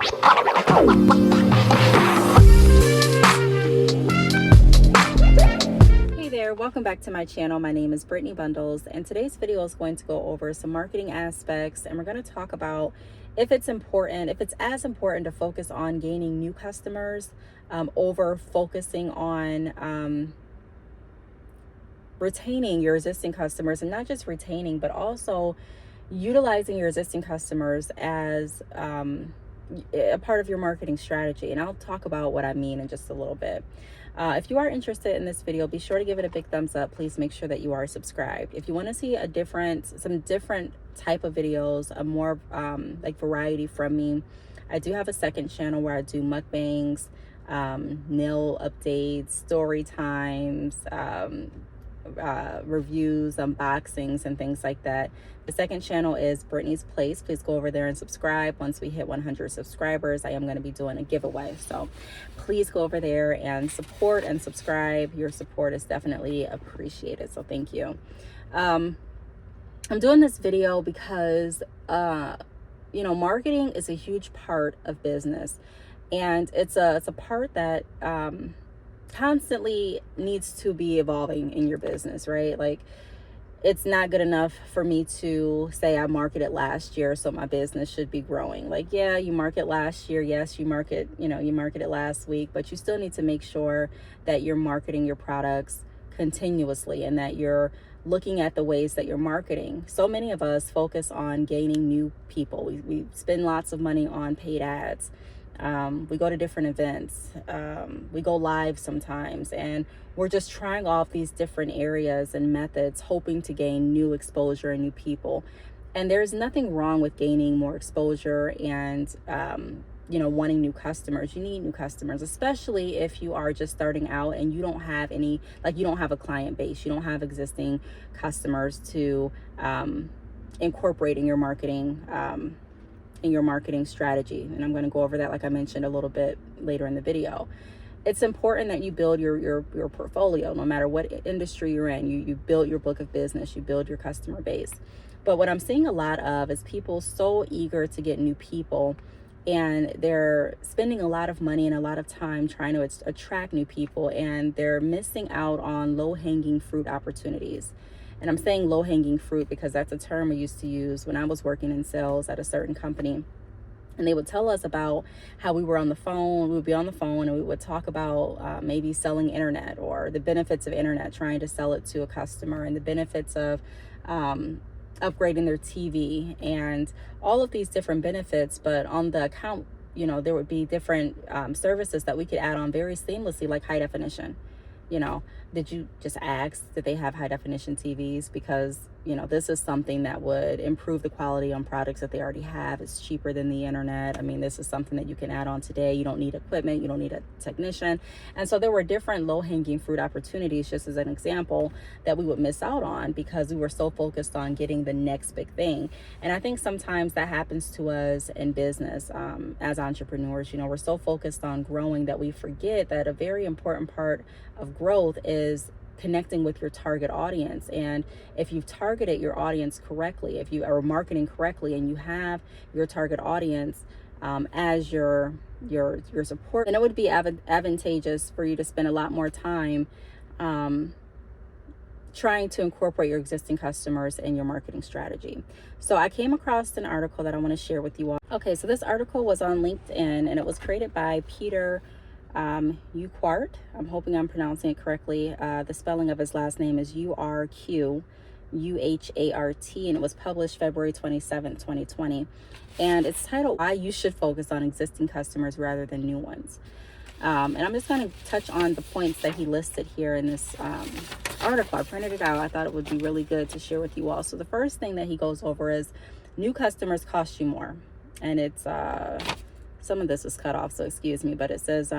Hey there, welcome back to my channel. My name is Brittney Bundles, and today's video is going to go over some marketing aspects, and we're going to talk about if it's as important to focus on gaining new customers over focusing on retaining your existing customers, and not just retaining, but also utilizing your existing customers as a part of your marketing strategy. And I'll talk about what I mean in just a little bit. If you are interested in this video, be sure to give it a big thumbs up. Please make sure that you are subscribed. If you want to see some different type of videos, a more like variety from me, I do have a second channel where I do mukbangs, nail updates, story times, reviews, unboxings, and things like that. The second channel is Brittney's Place. Please go over there and subscribe. Once we hit 100 subscribers, I am going to be doing a giveaway, so please go over there and support and subscribe. Your support is definitely appreciated, so thank you. I'm doing this video because marketing is a huge part of business, and it's a part that constantly needs to be evolving in your business, right? Like, it's not good enough for me to say I marketed last year, so my business should be growing. Like, yeah, you market last year. Yes, you marketed last week, but you still need to make sure that you're marketing your products continuously and that you're looking at the ways that you're marketing. So many of us focus on gaining new people. We spend lots of money on paid ads. We go to different events, we go live sometimes, and we're just trying off these different areas and methods, hoping to gain new exposure and new people. And there's nothing wrong with gaining more exposure and, wanting new customers. You need new customers, especially if you are just starting out and you don't have you don't have a client base, you don't have existing customers to incorporate in your marketing strategy. And I'm going to go over that, like I mentioned, a little bit later in the video. It's important that you build your portfolio, no matter what industry you're in. You build your book of business, you build your customer base. But what I'm seeing a lot of is people so eager to get new people, and they're spending a lot of money and a lot of time trying to attract new people, and they're missing out on low-hanging fruit opportunities. And I'm saying low-hanging fruit because that's a term I used to use when I was working in sales at a certain company. And they would tell us about how we were on the phone. We would be on the phone and we would talk about maybe selling internet, or the benefits of internet, trying to sell it to a customer, and the benefits of upgrading their TV, and all of these different benefits. But on the account, there would be different services that we could add on very seamlessly, like high definition. Did you just ask that they have high definition TVs? Because, this is something that would improve the quality on products that they already have. It's cheaper than the internet. I mean, this is something that you can add on today. You don't need equipment. You don't need a technician. And so there were different low-hanging fruit opportunities, just as an example, that we would miss out on because we were so focused on getting the next big thing. And I think sometimes that happens to us in business as entrepreneurs. We're so focused on growing that we forget that a very important part of growth is connecting with your target audience. And if you've targeted your audience correctly, if you are marketing correctly, and you have your target audience as your support, then it would be advantageous for you to spend a lot more time trying to incorporate your existing customers in your marketing strategy. So I came across an article that I want to share with you all. Okay, so this article was on LinkedIn, and it was created by Peter Uquart. I'm hoping I'm pronouncing it correctly. The spelling of his last name is URQUHART, and it was published February 27, 2020. And it's titled "Why You Should Focus on Existing Customers Rather Than New Ones." And I'm just going to touch on the points that he listed here in this article. I printed it out. I thought it would be really good to share with you all. So the first thing that he goes over is new customers cost you more. And it's some of this is cut off, so excuse me, but it says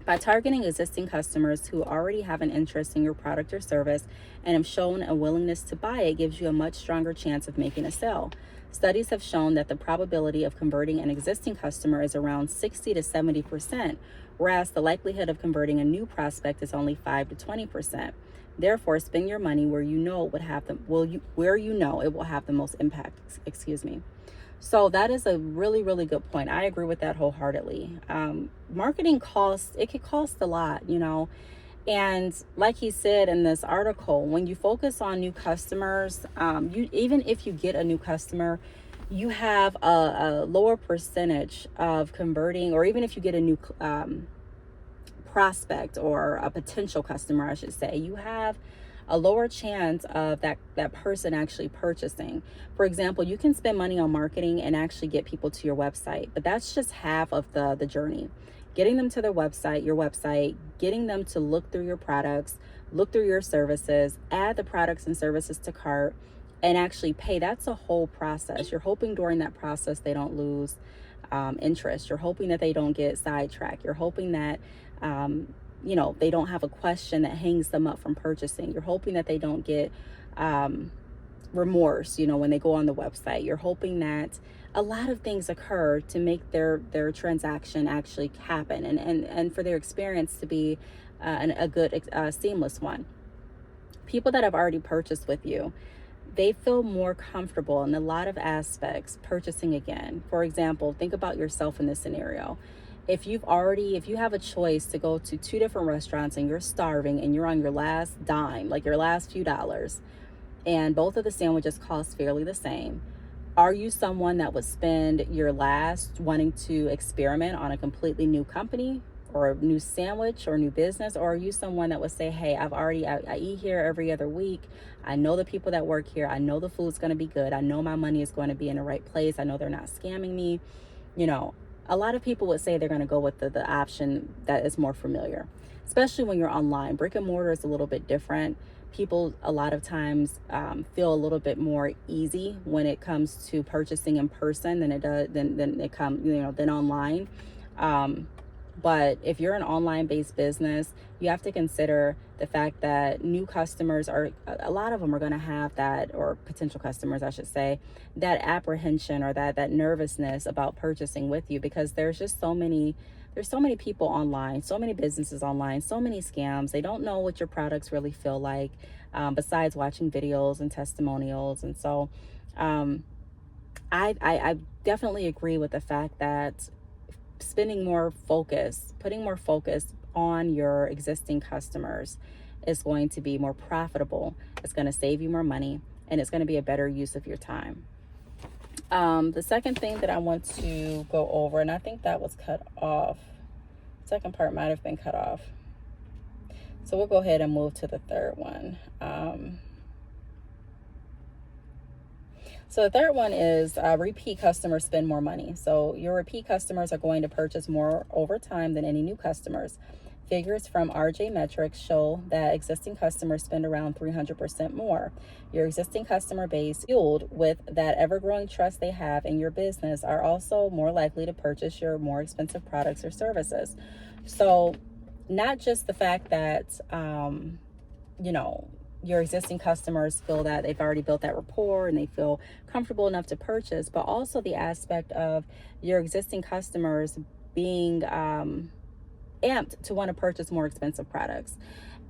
by targeting existing customers who already have an interest in your product or service and have shown a willingness to buy it, gives you a much stronger chance of making a sale. Studies have shown that the probability of converting an existing customer is around 60 to 70%, whereas the likelihood of converting a new prospect is only 5 to 20%. Therefore, spend your money where you know it will have the most impact. So that is a really, really good point. I agree with that wholeheartedly. Marketing costs, it could cost a lot, you know. And like he said in this article, when you focus on new customers, you, even if you get a new customer, you have a lower percentage of converting, or even if you get a new prospect or a potential customer, I should say, you have a lower chance of that person actually purchasing. For example, you can spend money on marketing and actually get people to your website, but that's just half of the journey. Getting them to their website, your website, getting them to look through your products, look through your services, add the products and services to cart, and actually pay. That's a whole process. You're hoping during that process they don't lose interest. You're hoping that they don't get sidetracked. You're hoping that you know, they don't have a question that hangs them up from purchasing. You're hoping that they don't get remorse, you know, when they go on the website. You're hoping that a lot of things occur to make their transaction actually happen, and for their experience to be a good seamless one. People that have already purchased with you, they feel more comfortable in a lot of aspects purchasing again. For example, think about yourself in this scenario. If you have a choice to go to 2 different restaurants and you're starving and you're on your last dime, like your last few dollars, and both of the sandwiches cost fairly the same, are you someone that would spend your last wanting to experiment on a completely new company or a new sandwich or new business? Or are you someone that would say, hey, I eat here every other week. I know the people that work here. I know the food's going to be good. I know my money is going to be in the right place. I know they're not scamming me. You know, a lot of people would say they're going to go with the option that is more familiar, especially when you're online. Brick and mortar is a little bit different. People a lot of times feel a little bit more easy when it comes to purchasing in person than it does than online. But if you're an online based business, you have to consider the fact that new customers a lot of them are going to have that, or potential customers, I should say, that apprehension or that nervousness about purchasing with you, because there's so many people online, so many businesses online, so many scams. They don't know what your products really feel like, besides watching videos and testimonials. And so I definitely agree with the fact that putting more focus on your existing customers is going to be more profitable. It's going to save you more money, and it's going to be a better use of your time. The second thing that I want to go over, and I think that was cut off. The second part might have been cut off. So we'll go ahead and move to the third one. So the third one is repeat customers spend more money. So your repeat customers are going to purchase more over time than any new customers. Figures from RJ Metrics show that existing customers spend around 300% more. Your existing customer base, fueled with that ever-growing trust they have in your business, are also more likely to purchase your more expensive products or services. So not just the fact that, you know, your existing customers feel that they've already built that rapport and they feel comfortable enough to purchase, but also the aspect of your existing customers being amped to want to purchase more expensive products.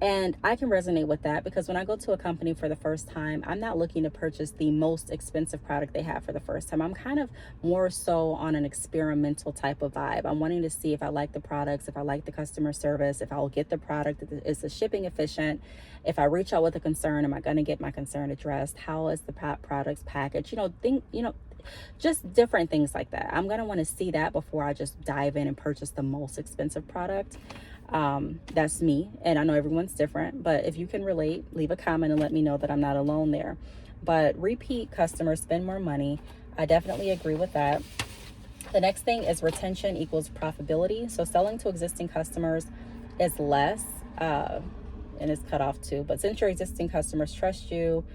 And I can resonate with that, because when I go to a company for the first time, I'm not looking to purchase the most expensive product they have for the first time. I'm kind of more so on an experimental type of vibe. I'm wanting to see if I like the products, if I like the customer service, if I'll get the product, is the shipping efficient? If I reach out with a concern, am I going to get my concern addressed? How is the products packaged? Just different things like that. I'm going to want to see that before I just dive in and purchase the most expensive product. That's me, and I know everyone's different, but if you can relate, leave a comment and let me know that I'm not alone there. But repeat customers spend more money. I definitely agree with that. The next thing is retention equals profitability. So selling to existing customers is less, and it's cut off too, but since your existing customers trust you,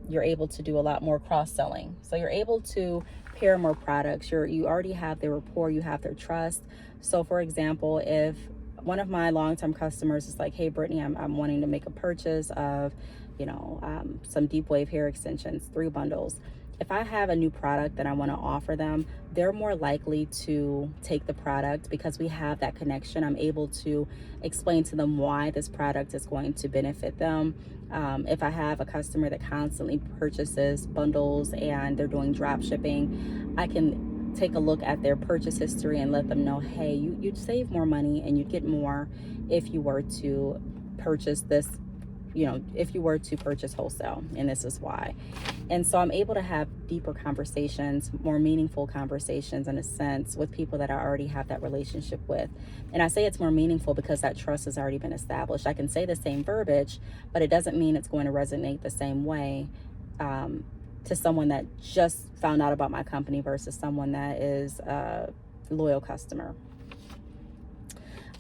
you're able to do a lot more cross-selling. So you're able to pair more products. You already have their rapport, you have their trust. So for example, if one of my long-term customers is like, hey Brittney, I'm wanting to make a purchase of, some deep wave hair extensions, 3 bundles. if I have a new product that I want to offer them, they're more likely to take the product because we have that connection. I'm able to explain to them why this product is going to benefit them. If I have a customer that constantly purchases bundles and they're doing drop shipping, I can take a look at their purchase history and let them know, hey, you'd save more money and you'd get more if you were to purchase this, if you were to purchase wholesale, and this is why. And so I'm able to have deeper conversations, more meaningful conversations in a sense, with people that I already have that relationship with. And I say it's more meaningful because that trust has already been established. I can say the same verbiage, but it doesn't mean it's going to resonate the same way to someone that just found out about my company versus someone that is a loyal customer.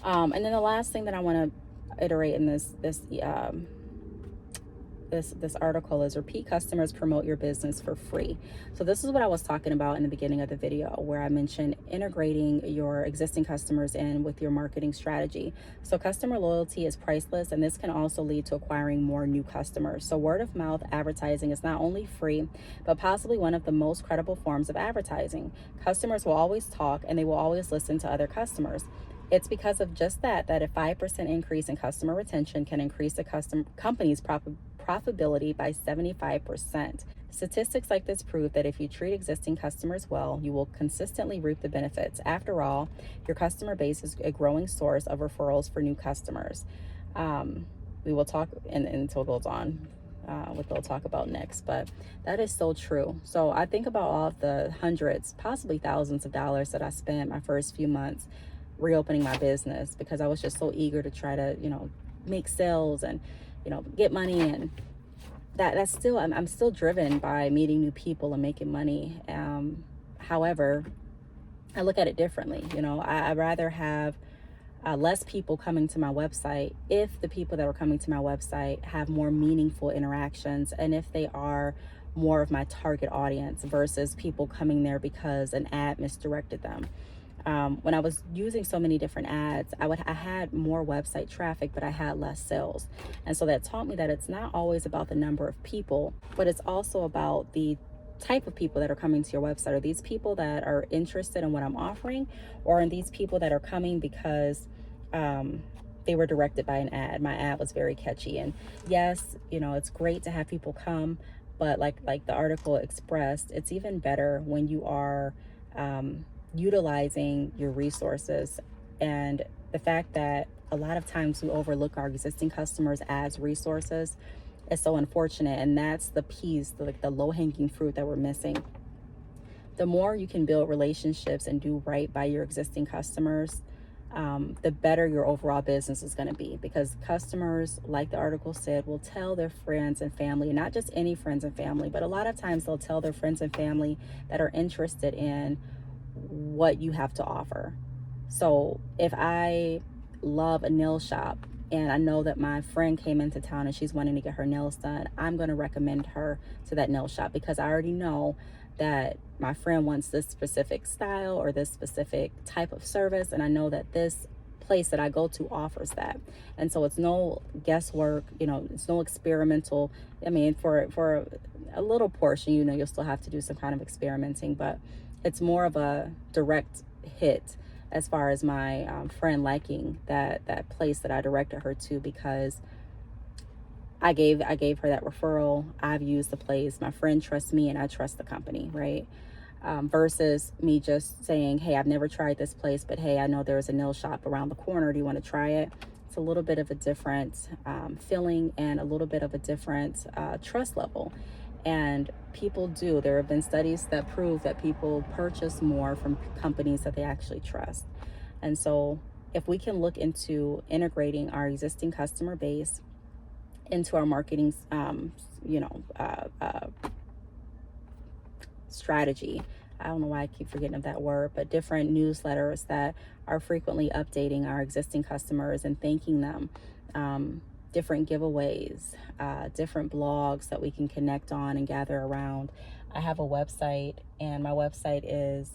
And then the last thing that I want to iterate in this article is repeat customers promote your business for free. So this is what I was talking about in the beginning of the video, where I mentioned integrating your existing customers in with your marketing strategy. So customer loyalty is priceless, and this can also lead to acquiring more new customers. So word of mouth advertising is not only free, but possibly one of the most credible forms of advertising. Customers will always talk, and they will always listen to other customers. It's because of just that a 5% increase in customer retention can increase the company's profitability by 75%. Statistics like this prove that if you treat existing customers well, you will consistently reap the benefits. After all, your customer base is a growing source of referrals for new customers. We will talk, and until it goes on, what they'll talk about next, but that is so true. So I think about all of the hundreds, possibly thousands of dollars that I spent my first few months reopening my business because I was just so eager to try to, make sales and, get money. And that's still, I'm still driven by meeting new people and making money. However, I look at it differently. I'd rather have less people coming to my website if the people that are coming to my website have more meaningful interactions and if they are more of my target audience versus people coming there because an ad misdirected them. When I was using so many different ads, I had more website traffic, but I had less sales. And so that taught me that it's not always about the number of people, but it's also about the type of people that are coming to your website. Are these people that are interested in what I'm offering, or are these people that are coming because they were directed by an ad? My ad was very catchy. And yes, it's great to have people come, but like the article expressed, it's even better when you are utilizing your resources. And the fact that a lot of times we overlook our existing customers as resources is so unfortunate. And that's the piece, the low-hanging fruit that we're missing. The more you can build relationships and do right by your existing customers, the better your overall business is going to be, because customers, like the article said, will tell their friends and family, not just any friends and family, but a lot of times they'll tell their friends and family that are interested in what you have to offer. So if I love a nail shop and I know that my friend came into town and she's wanting to get her nails done, I'm going to recommend her to that nail shop because I already know that my friend wants this specific style or this specific type of service, and I know that this place that I go to offers that. And so it's no guesswork, it's no experimental. I mean, for a little portion, you'll still have to do some kind of experimenting, but it's more of a direct hit as far as my friend liking that place that I directed her to, because I gave her that referral. I've used the place. My friend trusts me and I trust the company, right? Versus me just saying, hey, I've never tried this place, but hey, I know there's a nail shop around the corner. Do you want to try it? It's a little bit of a different feeling and a little bit of a different trust level. And people do. There have been studies that prove that people purchase more from companies that they actually trust. And so if we can look into integrating our existing customer base into our marketing, strategy. I don't know why I keep forgetting of that word, but different newsletters that are frequently updating our existing customers and thanking them. Different giveaways, different blogs that we can connect on and gather around. I have a website, and my website is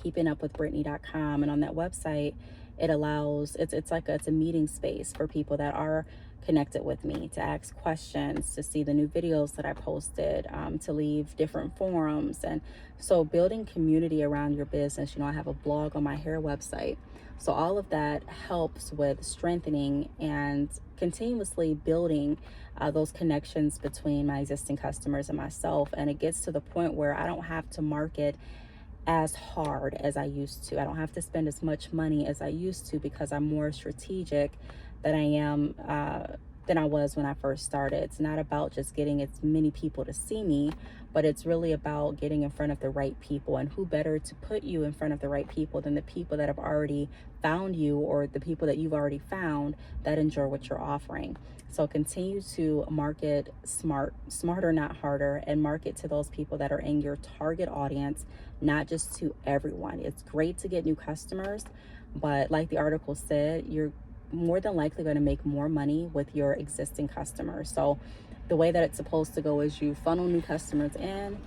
keepingupwithbrittney.com, and on that website It's a meeting space for people that are connected with me, to ask questions, to see the new videos that I posted, to leave different forums. And so building community around your business, I have a blog on my hair website. So all of that helps with strengthening and continuously building those connections between my existing customers and myself. And it gets to the point where I don't have to market as hard as I used to. I don't have to spend as much money as I used to, because I'm more strategic than I was when I first started. It's not about just getting as many people to see me, but it's really about getting in front of the right people. And who better to put you in front of the right people than the people that have already found you, or the people that you've already found that enjoy what you're offering. So continue to market smarter, not harder, and market to those people that are in your target audience, not just to everyone. It's great to get new customers, but like the article said, you're more than likely going to make more money with your existing customers. So the way that it's supposed to go is you funnel new customers in,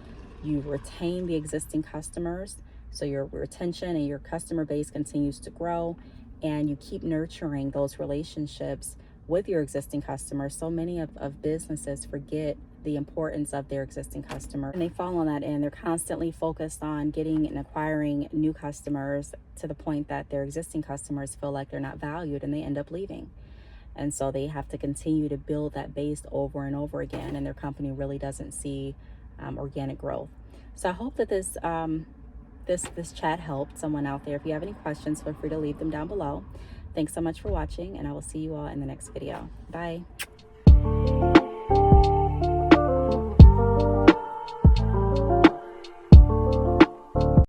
you retain the existing customers, so your retention and your customer base continues to grow, and you keep nurturing those relationships with your existing customers. So many of businesses forget the importance of their existing customer, and they fall on that end. They're constantly focused on getting and acquiring new customers, to the point that their existing customers feel like they're not valued and they end up leaving. And so they have to continue to build that base over and over again, and their company really doesn't see organic growth. So I hope that this chat helped someone out there. If you have any questions, feel free to leave them down below. Thanks so much for watching, and I will see you all in the next video. Bye.